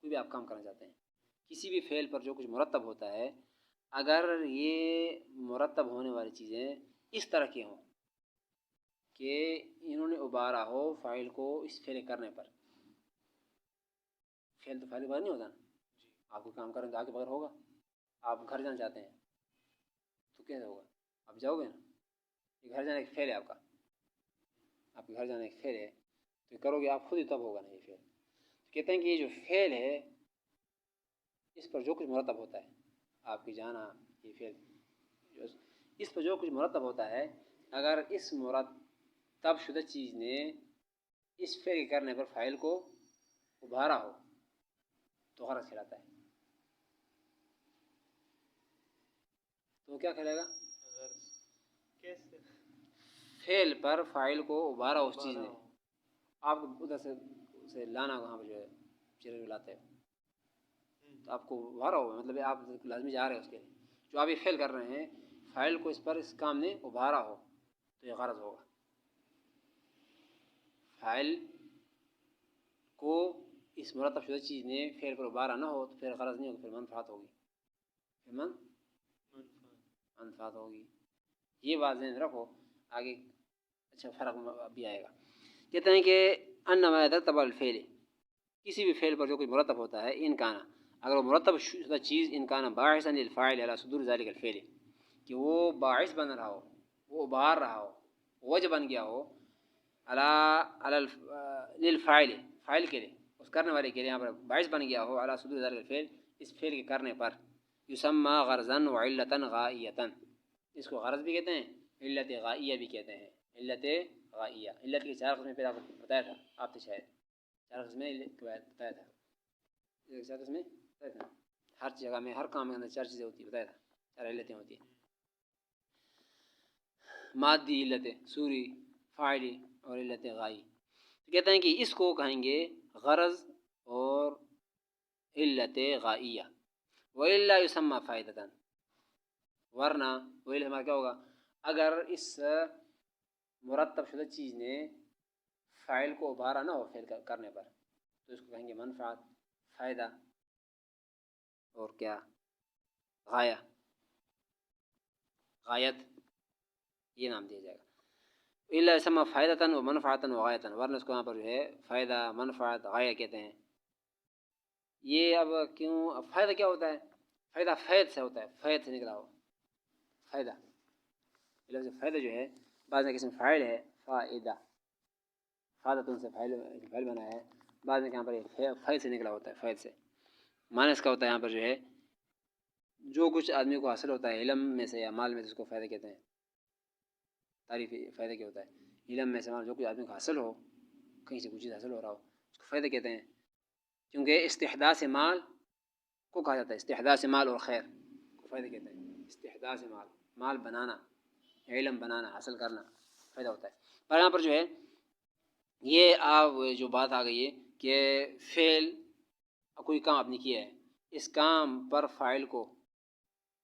کوئی بھی آپ کام کرنا چاہتے ہیں, کسی بھی فعل پر جو کچھ مرتب ہوتا ہے, اگر یہ مرتب ہونے والی چیزیں اس طرح کی ہوں کہ انہوں نے ابھارا ہو فاعل کو اس فعل کرنے پر. فعل تو فاعل کے بغیر نہیں ہوتا نا, آپ کو کام کریں تو آگے بغیر ہوگا. آپ گھر جانا چاہتے ہیں تو کیسے ہوگا, آپ جاؤ گے نا, یہ گھر جانا ایک فعل ہے آپ کا, آپ کے گھر جانا ایک فعل ہے, تو یہ کرو گے آپ خود ہی, تب ہوگا نا یہ فعل. کہتے ہیں کہ یہ جو فعل ہے اس پر جو کچھ مرتب ہوتا ہے, آپ کی جانا, یہ فعل اس پر جو کچھ مرتب ہوتا ہے, اگر اس مرتب شدہ چیز نے اس فعل کے کرنے پر فاعل کو ابھارا ہو تو غرض کہلاتا ہے. تو کیا کہلائے گا, فعل پر فاعل کو ابھارا اس چیز نے. آپ کو ادھر سے لانا, وہاں پہ جو ہے چرے لاتے ہیں تو آپ کو ابھارا ہوا, مطلب آپ لازمی جا رہے ہیں اس کے لیے, جو آپ یہ فعل کر رہے ہیں فاعل کو اس پر اس کام نے ابھارا ہو تو یہ غرض ہوگا. فاعل کو اس مرتب شدہ چیز نے فعل پر ابھارا نہ ہو تو پھر غرض نہیں ہوگی, پھر منفعت ہوگی, پھر منفعت ہوگی. یہ بات ذہن رکھو, آگے اچھا فرق بھی آئے گا. کہتے ہیں کہ ان ما يترتب على الفعل, کسی بھی فعل پر جو کوئی مرتب ہوتا ہے, ان کانا, اگر وہ مرتب شدہ چیز ان کانا باعثا للفاعل على صدور ذلك الفعل, کہ وہ باعث بن رہا ہو, وہ ابھار رہا ہو, وجہ بن گیا ہو, للفاعل, فاعل کے لیے, اس کرنے والے کے لیے یہاں پر باعث بن گیا ہو, على صدور ذلك الفعل, اس فعل کے کرنے پر, یسمى غرضا وعلتا غائیتا, اس کو غرض بھی کہتے ہیں, علت غائیہ بھی کہتے ہیں. علت غائیہ, علت کی 4 قسمیں پہلے آپ کو بتایا تھا, آپ سے شاید 4 قسمیں بتایا تھا. اس میں ہر جگہ میں ہر کام کے اندر 4 چیزیں ہوتی ہیں، بتایا تھا 4 علتیں ہوتی ہیں، مادی علتیں سوری، فاعلی اور علت غائی. کہتے ہیں کہ اس کو کہیں گے غرض اور علت غائیہ. وَإِلَّا يُسَمَّى فائدتاً، ورنہ وہی ہمارا کیا ہوگا اگر اس مرتب شدہ چیز نے فاعل کو ابھارا نہ ہو فعل کرنے پر، تو اس کو کہیں گے منفعت، فائدہ اور کیا غایہ، غایت، یہ نام دیا جائے گا. الا يسمى فائدتاً و منفعتاً و غایتاً، ورنہ اس کو یہاں پر جو ہے فائدہ، منفعت، غایہ کہتے ہیں. یہ اب کیوں، اب فائدہ کیا ہوتا ہے؟ فائدہ فید سے ہوتا ہے، فید سے نکلا ہو فائدہ. لفظ فائدہ جو ہے بعض میں قسم فاعل ہے فائدہ، فائدتاً سے فاعل بنا ہے، بعض میں یہاں پر فید سے نکلا ہوتا ہے، فید سے. معنی اس کا ہوتا ہے یہاں پر جو ہے جو کچھ آدمی کو حاصل ہوتا ہے علم میں سے یا مال میں سے، اس کو فائدہ کہتے ہیں. تعریف فائدہ کیا ہوتا ہے؟ علم میں سے مال جو کچھ آدمی کو حاصل ہو، کہیں سے کچھ چیز حاصل ہو رہا ہو، اس کو فائدہ کہتے ہیں. کیونکہ استحداث مال کو کہا جاتا ہے، استحداث مال اور خیر کو فائدہ کہتے ہیں. استحداث مال، مال بنانا، علم بنانا، حاصل کرنا فائدہ ہوتا ہے. پر یہاں پر جو ہے یہ جو بات آ گئی ہے کہ فعل کوئی کام آپ نے کیا ہے، اس کام پر فاعل کو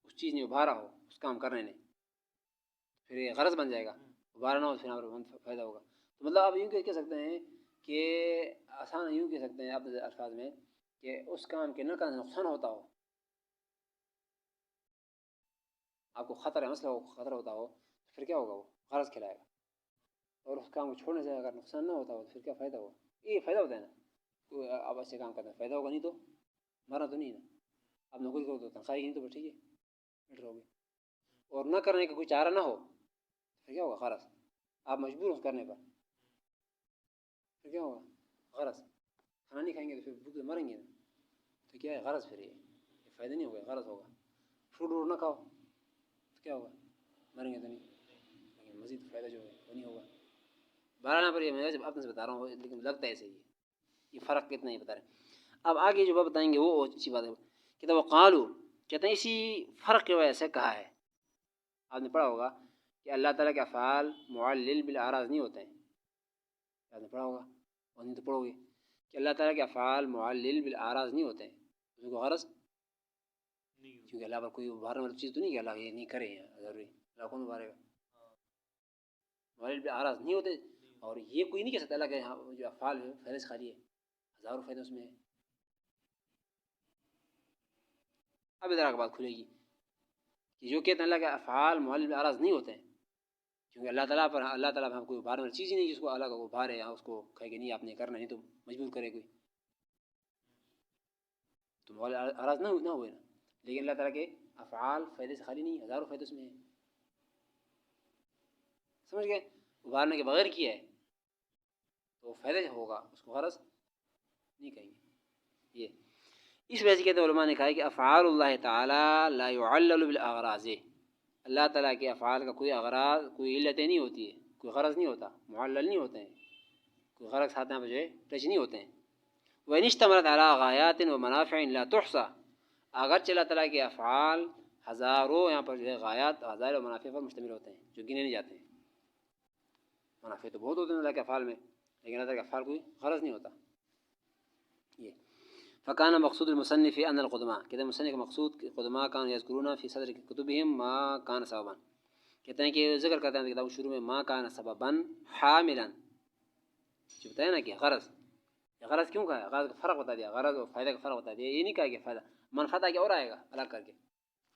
اس چیز نے ابھارا ہو، اس کام کرنے نے، پھر یہ غرض بن جائے گا. ابھارا نہ ہو پھر یہاں پر فائدہ ہوگا. تو مطلب آپ یوں کہہ سکتے ہیں کہ آسان یوں کہہ سکتے ہیں اپنے الفاظ میں کہ اس کام کے نہ کرنے نقصان ہوتا ہو، آپ کو خطر ہے، مسئلہ ہو، خطر ہوتا ہو، تو پھر کیا ہوگا؟ وہ غرض کھلائے گا. اور اس کام کو چھوڑنے سے اگر نقصان نہ ہوتا ہو تو پھر کیا فائدہ ہوگا؟ یہ فائدہ ہوتا ہے نا. آپ اچھے کام کرتے ہیں فائدہ ہوگا، نہیں تو مرنا تو نہیں نا. آپ نوکری کرو تو تنخواہ نہیں، تو پھر ٹھیک ہے بیٹھ رہو گے. اور نہ کرنے کا کوئی چارہ نہ ہو پھر کیا ہوگا؟ غرض. آپ مجبور ہو کرنے پر پھر کیا ہوگا؟ غرض. کھانا نہیں کھائیں گے تو پھر بھوک سے مریں گے نا، تو کیا ہے؟ غرض. پھر یہ فائدہ نہیں ہوگا، غرض ہوگا. فروٹ وروٹ نہ کھاؤ تو کیا ہوگا؟ مریں گے تو نہیں، لیکن مزید فائدہ جو ہے وہ نہیں ہوگا. بہرحال پر یہ میں اپنے سے بتا رہا ہوں، لیکن لگتا ہے ایسے ہی، یہ فرق کتنا ہی بتا رہے ہیں. اب آگے جو بات بتائیں گے وہ اچھی بات ہے. کہ وہ قالو کہتے ہیں اسی فرق کی وجہ سے کہا ہے. آپ نے پڑھا ہوگا کہ اللہ تعالیٰ کے افعال معلل بالاعراض نہیں ہوتے ہیں. آپ نے پڑھا ہوگا اور نہیں تو پڑھو گے کہ اللہ تعالیٰ کے افعال معلل بالاعراض نہیں ہوتے ہیں، اس کو غرض کیونکہ اللہ پر کوئی ابھارنے والی چیز تو نہیں کہ اللہ یہ نہیں کرے ہیں ضروری، اللہ کون ابھارے گا؟ معلل بالاعراض نہیں ہوتے. اور یہ کوئی نہیں کہہ سکتا اللہ کے جو افعال ہے فہرست خالی ہے، ہزاروں فائدے اس میں ہے. اب ادھر بات کھلے گی کہ جو کہتے ہیں اللہ کے افعال معلل بالاعراض نہیں ہوتے ہیں، کیونکہ اللہ تعالیٰ پر ہم کوئی ابھارنے والی چیز ہی نہیں جس کو اللہ کا ابھارے یا اس کو کہے کہ نہیں آپ نے کرنا، نہیں تو مجبور کرے کوئی، تو معلل بالاعراض نہ ہوئے نا. لیکن اللہ تعالیٰ کے افعال فائدے سے خالی نہیں، ہزاروں فائدے اس میں ہیں. سمجھ گئے؟ ابھارنے کے بغیر کیا ہے تو فائدہ ہوگا، اس کو غرض نہیں کہیں گے. یہ اس وجہ سے کہتے ہیں علماء نے کہا ہے کہ افعال اللہ تعالی لا يعلل بالاغراض، اللہ تعالیٰ کے افعال کا کوئی اغراض، کوئی علتیں نہیں ہوتی ہے، کوئی غرض نہیں ہوتا، معلل نہیں ہوتے ہیں، کوئی غرض ساتھ یہاں پہ ٹچ نہیں ہوتے ہیں. وَإِنِ اشْتَمَلَتْ عَلَىٰ غَایَاتٍ وَمَنَافِعٍ لَا تُحْصَىٰ، اگرچہ اللہ تعالیٰ کے افعال ہزاروں یہاں پر غایات، ہزاروں منافع پر مشتمل ہوتے ہیں جو گنے نہیں جاتے ہیں. منافع تو بہت ہوتے ہیں اللہ کے افعال میں، لیکن اللہ کے افعال کوئی غرض نہیں ہوتا. یہ فکان مقصود المصنف ان القدماء، کہتے ہیں مصنف کا مقصود قدماء کان یذکرون فی صدر کتبہم ما کان سببا، کہتے ہیں کہ ذکر کرتے ہیں کتاب شروع میں ما کان سببا حاملا، جو بتایا نا کہ غرض، غرض کیوں کہا ہے؟ غرض کا فرق بتا دیا، غرض اور فائدہ کا فرق بتا دیا. یہ نہیں کہا کہ فائدہ منفعت آگے اور آئے گا الگ کر کے،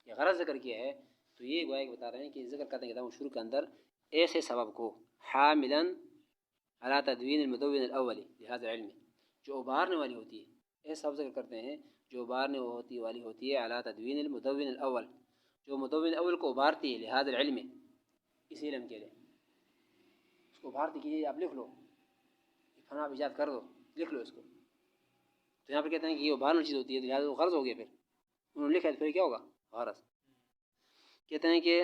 یہ غرض ذکر کیا ہے. تو یہ گویا کہ بتا رہے ہیں کہ ذکر کرتے ہیں کتاب شروع کے اندر ایسے سبب کو حاملا علی تدوین المدون الاول لہذا علم، جو ابھارنے والی ہوتی ہے، ایسے سبب ذکر کرتے ہیں جو ابھارنے والی ہوتی ہے علی تدوین المدون الاول، جو مدون اول کو ابھارتی ہے لہذا العلم، اس علم کے لیے اس کو ابھارتی کیجیے. آپ لکھ لو فنا آپ ایجاد کر دو، لکھ لو اس کو. تو یہاں پہ کہتے ہیں کہ یہ ابھارنے چیز ہوتی ہے تو لہٰذا وہ غرض ہو گیا. پھر انہوں نے لکھا پھر کیا ہوگا؟ غرض. کہتے ہیں کہ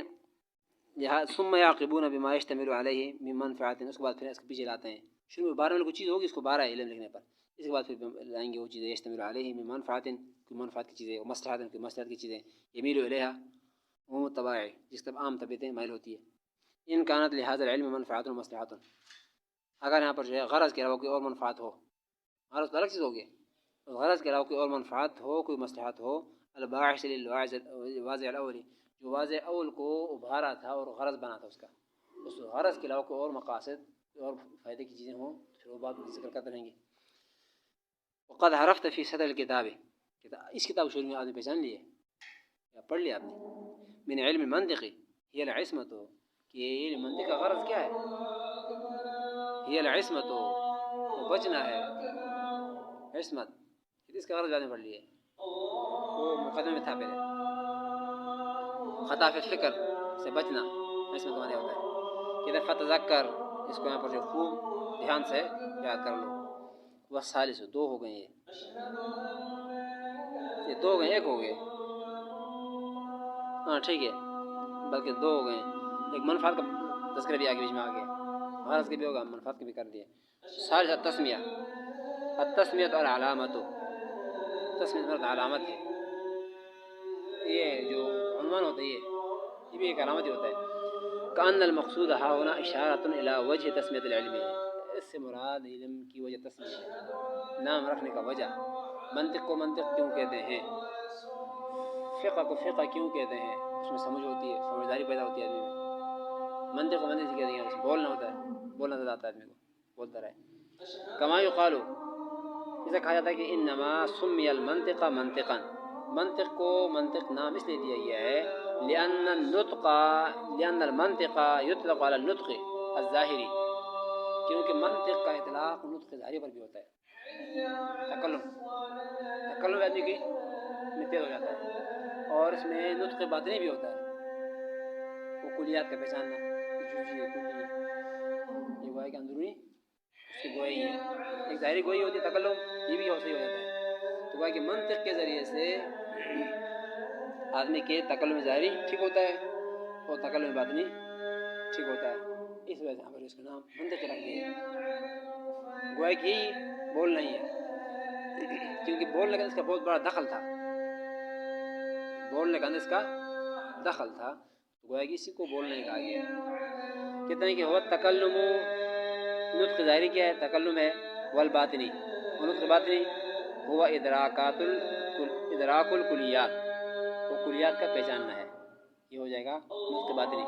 ثم یعقبون بما یشتمل علیہ من منفعت، اس کے بعد پھر اس کے پیچھے لاتے ہیں شروع میں ابھارنے والی کوئی چیز ہوگی، اس کو بارہ علم لکھنے پر اس کے بعد پھر لائیں گے وہ چیزیں یشتمل علیہ من منفعت، کوئی منفعت کی چیزیں، مصلحت کوئی مصلحت کی چیزیں، یمیل الیہا وہ تباع جس طرف عام طبیعتیں مائل ہوتی ہے۔ ان کانت لہذا العلم منفعت و مصلحت، اگر یہاں پر جو ہے غرض کے علاوہ کوئی اور منفعت ہو، غرض تو الگ چیز ہوگی، غرض کے علاوہ کوئی اور منفعت ہو، کوئی مصلحت ہو، الباعث للواضع الاولی، جو واضح اول کو ابھارا تھا اور غرض بنا تھا اس کا، اس غرض کے علاوہ کوئی اور مقاصد اور فائدے کی چیزیں ہوں پھر وہ بات ذکر کرتے رہیں گے۔ وقد عرفت فی صدر الکتاب، اس کتاب شروع میں آپ نے پہچان لیے یا پڑھ لیا آپ نے، من علم المنطق ہی العصمت، کہ علم منطق کا غرض کیا ہے، ہی العصمت، وہ بچنا ہے، عصمت اس کا غرض آپ نے پڑھ لیا، وہ مقدمے میں تھا پہلے، خطا فی الفکر سے بچنا عصمت مانے ہوتا ہے کہ فتذکر، اس کو یہاں پر جو خوب دھیان سے یاد کر لو، والثالث دو ہو گئے، یہ دو ہو گئے، ایک ہو گئے، ہاں ٹھیک ہے، بلکہ دو ہو گئے، ایک منفعت کا تذکرہ بھی آگے بیچ میں آ گیا، غرض کے بھی ہوگا، منفعت کے بھی کر دیے۔ ثالث التسمیہ، التسمیۃ العلامۃ، تسمیۃ علامت ہے، یہ جو عنوان ہوتا ہے یہ بھی ایک علامت ہی ہوتا ہے۔ کأن المقصود ہا ہونا اشارۃ الی وجہ تسمیۃ العلم، اس سے مراد علم کی وجہ تسمیہ ہے، نام رکھنے کا وجہ، منطق کو منطق کیوں کہتے ہیں، فقہ کو فقہ کیوں کہتے ہیں، اس میں سمجھ ہوتی ہے، سمجھداری پیدا ہوتی ہے آدمی میں، منطق کو منطق سے کہتے ہیں، بولنا ہوتا ہے، بولنا زیادہ آتا ہے آدمی کو، بولتا رہے۔ کما یقال، اسے کہا جاتا ہے کہ انما سمی المنطق منطقا، منطق کو منطق نام اس لیے دیا گیا ہے لأن المنطق یطلق علی النطق الظاہری، کیونکہ منطق کا اطلاق نطق ظاہری پر بھی ہوتا ہے، تکلم آدمی کی میں تیز ہو جاتا ہے، اور اس میں نطق باطنی بھی ہوتا ہے، وہ کلیات کا پہچاننا، جزئی کلی، یہ گویا کہ اندرونی اس کی گوئی ہے، ایک ظاہری گوئی ہوتی ہے، تکلم یہ بھی صحیح ہو جاتا ہے، تو گویا کہ منطق کے ذریعے سے آدمی کے تکلم ظاہری ٹھیک ہوتا ہے اور تکلم باطنی ٹھیک ہوتا ہے، اس وجہ سے ہم اس کا نام منطق رکھ دیا، گویا کہ یہی بولنا ہی ہے، کیونکہ بولنے کا اس کا بہت بڑا دخل تھا، بولنے کا اندر اس کا دخل تھا، گویا کہ اسی کو بولنے کہا گیا ہے۔ کہتے ہیں کہ ہو تکلم، نطق ظاہری کیا ہے، تکلم ہے، والباطنی، اور نطق باطنی ہوا ادراک الکلیات، وہ کلیات کا پہچاننا ہے، یہ ہو جائے گا نطق باطنی۔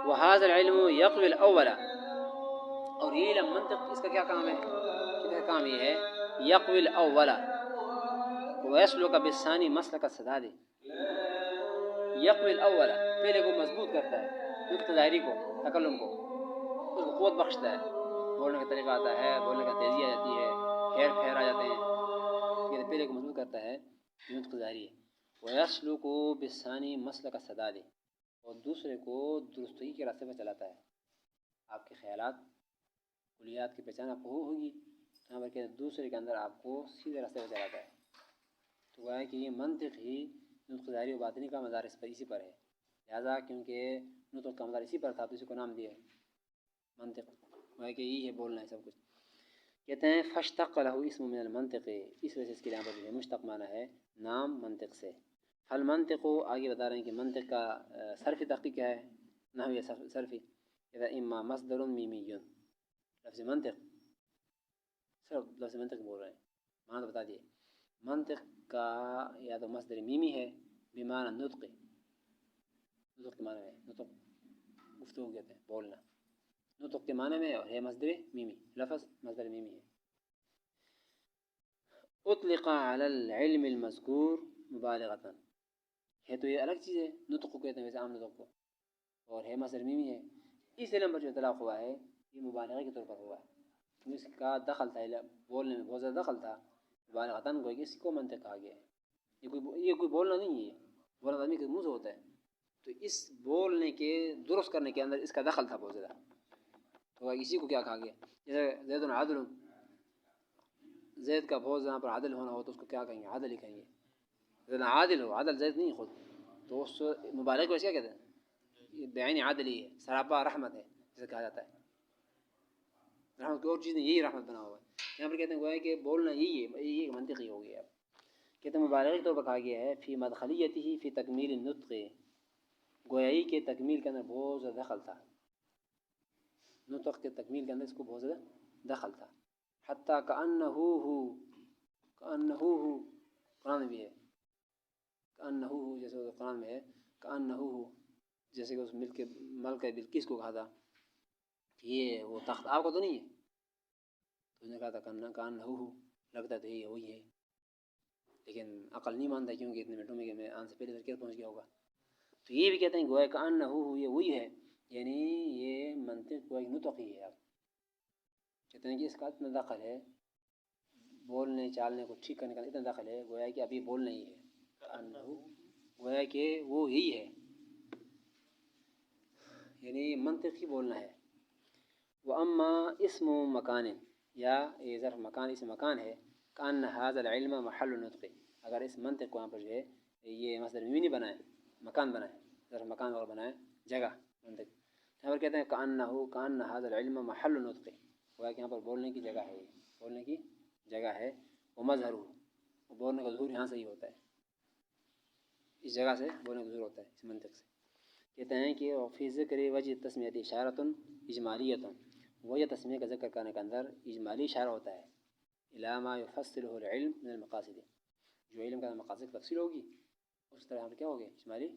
وهذا العلم يقوي الاول، اور یہ علم منطق اس کا کیا کام ہے، کیا کام یہ ہے، یقوی الاول ویسلک بالثانی مسلک السداد، یقوی الاول پہلے کو مضبوط کرتا ہے، نطق ظاہری کو، تکلم کو، اس کو قوت بخشتا ہے، بولنے کا طریقہ آتا ہے، بولنے کا تیزی آ جاتی ہے، پھیر پھیر آ جاتے ہیں، یہ پہلے کو مضبوط کرتا ہے نطق ظاہری ہے، ویسلک بالثانی مسلک السداد، اور دوسرے کو درستگی کے راستے پر چلاتا ہے، آپ کے خیالات کلیات کی پہچان آپ کو ہوگی، یہاں پر کہ دوسرے کے اندر آپ کو سیدھے راستے پر چلاتا ہے، تو وہ ہے کہ یہ منطق ہی نطق ظاہری و باطنی کا مدار اس پر اسی پر ہے، لہذا کیونکہ نطق کا مدار اسی پر تھا تو اسی کو نام دیا منطق، وہ ہے کہ یہ ہے بولنا ہے سب کچھ۔ کہتے ہیں فاشتق له اسم من المنطق، اس وجہ سے اس کے یہاں پر جو ہے مشتق معنی ہے نام منطق سے، فالمنطق آگے بتا رہے ہیں کہ منطق کا صرفی تحقیق کیا ہے، نحوی صرفی، اذا اما مصدر میمی، لفظ منطق، صرف لفظ منطق بول رہے ہیں، معنی بتا دیے، منطق کا یا تو مصدر میمی ہے بمعنی نطق، نطق کے معنی میں، نطق گفتگو کہتے ہیں بولنا، نطق کے معنی میں، اور ہے مصدر میمی، لفظ مصدر میمی ہے۔ اطلق علی العلم المذکور مبالغۃ، ہے تو یہ الگ چیز ہے، نطق کو کہتے ہیں ویسے عام نطق کو، اور ہے مصدر میمی ہے، اس علم پر جو اطلاق ہوا ہے یہ مبالغہ کے طور پر ہوا ہے، اس کا دخل تھا بولنے میں، بہت زیادہ دخل تھا، مبالغتاً کوئی اس کو منطق کہا گیا ہے، یہ کوئی بولنا نہیں ہے، بولنا آدمی کے منہ سے ہوتا ہے، تو اس بولنے کے درست کرنے کے اندر اس کا دخل تھا بہت زیادہ، تو اسی کو کیا کہا گیا، جیسے زید عادل، زید کا بہت یہاں پر عادل ہونا ہو تو اس کو کیا کہیں گے، عادل ہی کہیں گے، زید عادل ہو، عادل زید نہیں خود، تو اس مبالغہ کو کیا کہتے ہیں، یہ بعین عادل ہی ہے، سراپا رحمت ہے جسے کہا جاتا ہے، رحمت اور چیز نہیں، یہی رحمت بنا ہوا ہے. یہاں پر کہتے ہیں گویا کہ بولنا یہی ہے، یہ منطقی ہو گیا. کہتے ہیں مبالغے کے طور پر کہا گیا ہے فی مدخلیتہ فی تکمیل النطق، گویائی کے تکمیل کے اندر بہت زیادہ دخل تھا، نطق کے تکمیل کے اندر اس کو بہت زیادہ دخل تھا. حتیٰ کأنہ ہو قرآن میں بھی ہے، کأنہ ہو جیسے قرآن میں ہے، کأنہ ہو جیسے کہ اس ملکہ بلقیس کو کہا تھا کہ یہ وہ تخت آپ کو تو نہیں ہے، تو اس نے کہا تھا کأنہ ہو، لگتا تو یہ وہی ہے، لیکن عقل نہیں مانتا کیونکہ اتنے منٹوں میں کہ میں آن سے پہلے تک پہنچ گیا ہوگا. تو یہ بھی کہتے ہیں گویا کأنہ ہو یہ وہی ہے، یعنی یہ منطق گویا نطق ہی ہے. آپ کہتے ہیں کہ اس کا اتنا دخل ہے بولنے چالنے کو ٹھیک کرنے کا اتنا دخل ہے گویا کہ ابھی بولنا ہی ہے، کأنہ ہو گویا کہ وہ یہی ہے، یعنی منطق ہی بولنا ہے. وَأَمَّا اسم مکان، یا یہ ظرف مکان اسم مکان ہے، کأن هذا العلم محل النطق، اگر اس منطق کو یہاں پر جو ہے یہ مصدر میمی نہیں بنائے، مکان بنائے، ظرف مکان اور بنائے جگہ منطق. یہاں پر کہتے ہیں کأن هذا العلم محل النطق، گویا کہ یہاں پر بولنے کی جگہ ہے، بولنے کی جگہ ہے. ومظہرہ، بولنے کا ظہور یہاں سے ہی ہوتا ہے، اس جگہ سے بولنے کا ظہور ہوتا ہے اس منطق سے. کہتے ہیں کہ فی ذکر وجہ تسمیت اشارۃ اجمالیۃ، وجہ تسمیہ کا ذکر کرنے کے اندر اجمالی اشارہ ہوتا ہے الی ما یفصلہ العلم من المقاصد، جو علم کا مقاصد کی تفصیل ہوگی اس طرح ہم کیا ہوگے اجمالی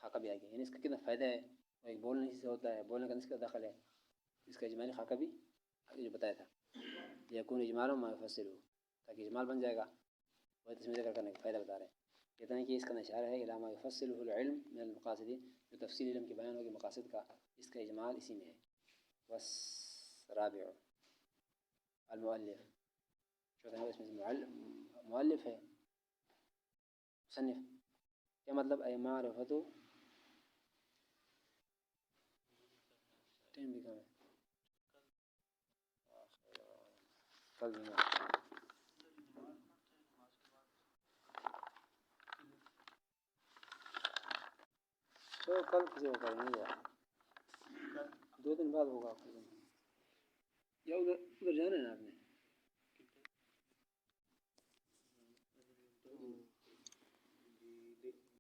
خاکہ بھی آئے گی. یعنی اس کا کتنا فائدہ ہے، وہ ایک بولنے سے ہوتا ہے، بولنے کا اس کا دخل ہے، اس کا اجمالی خاکہ بھی آگے جو بتایا تھا یکون اجمال ما یفصلہ، تاکہ اجمال بن جائے گا، وہ تسمیہ ذکر کرنے کا فائدہ بتا رہے ہیں. کہتے ہیں کہ اس کا اشارہ ہے الی ما یفصلہ العلم من المقاصد، جو تفصیل علم کے بیان ہوگی مقاصد کا، اس کا اجمال اسی میں ہے. بس رابع المؤلف، چوتھا نمبر اس میں مؤلف ہے مصنف، کیا مطلب اے معرفت، ٹائم بھی کم ہے کل بھی تو کل کسی کو کریں گے، 2 دن بعد ہوگا، یا ادھر جانا ہے نا آپ نے.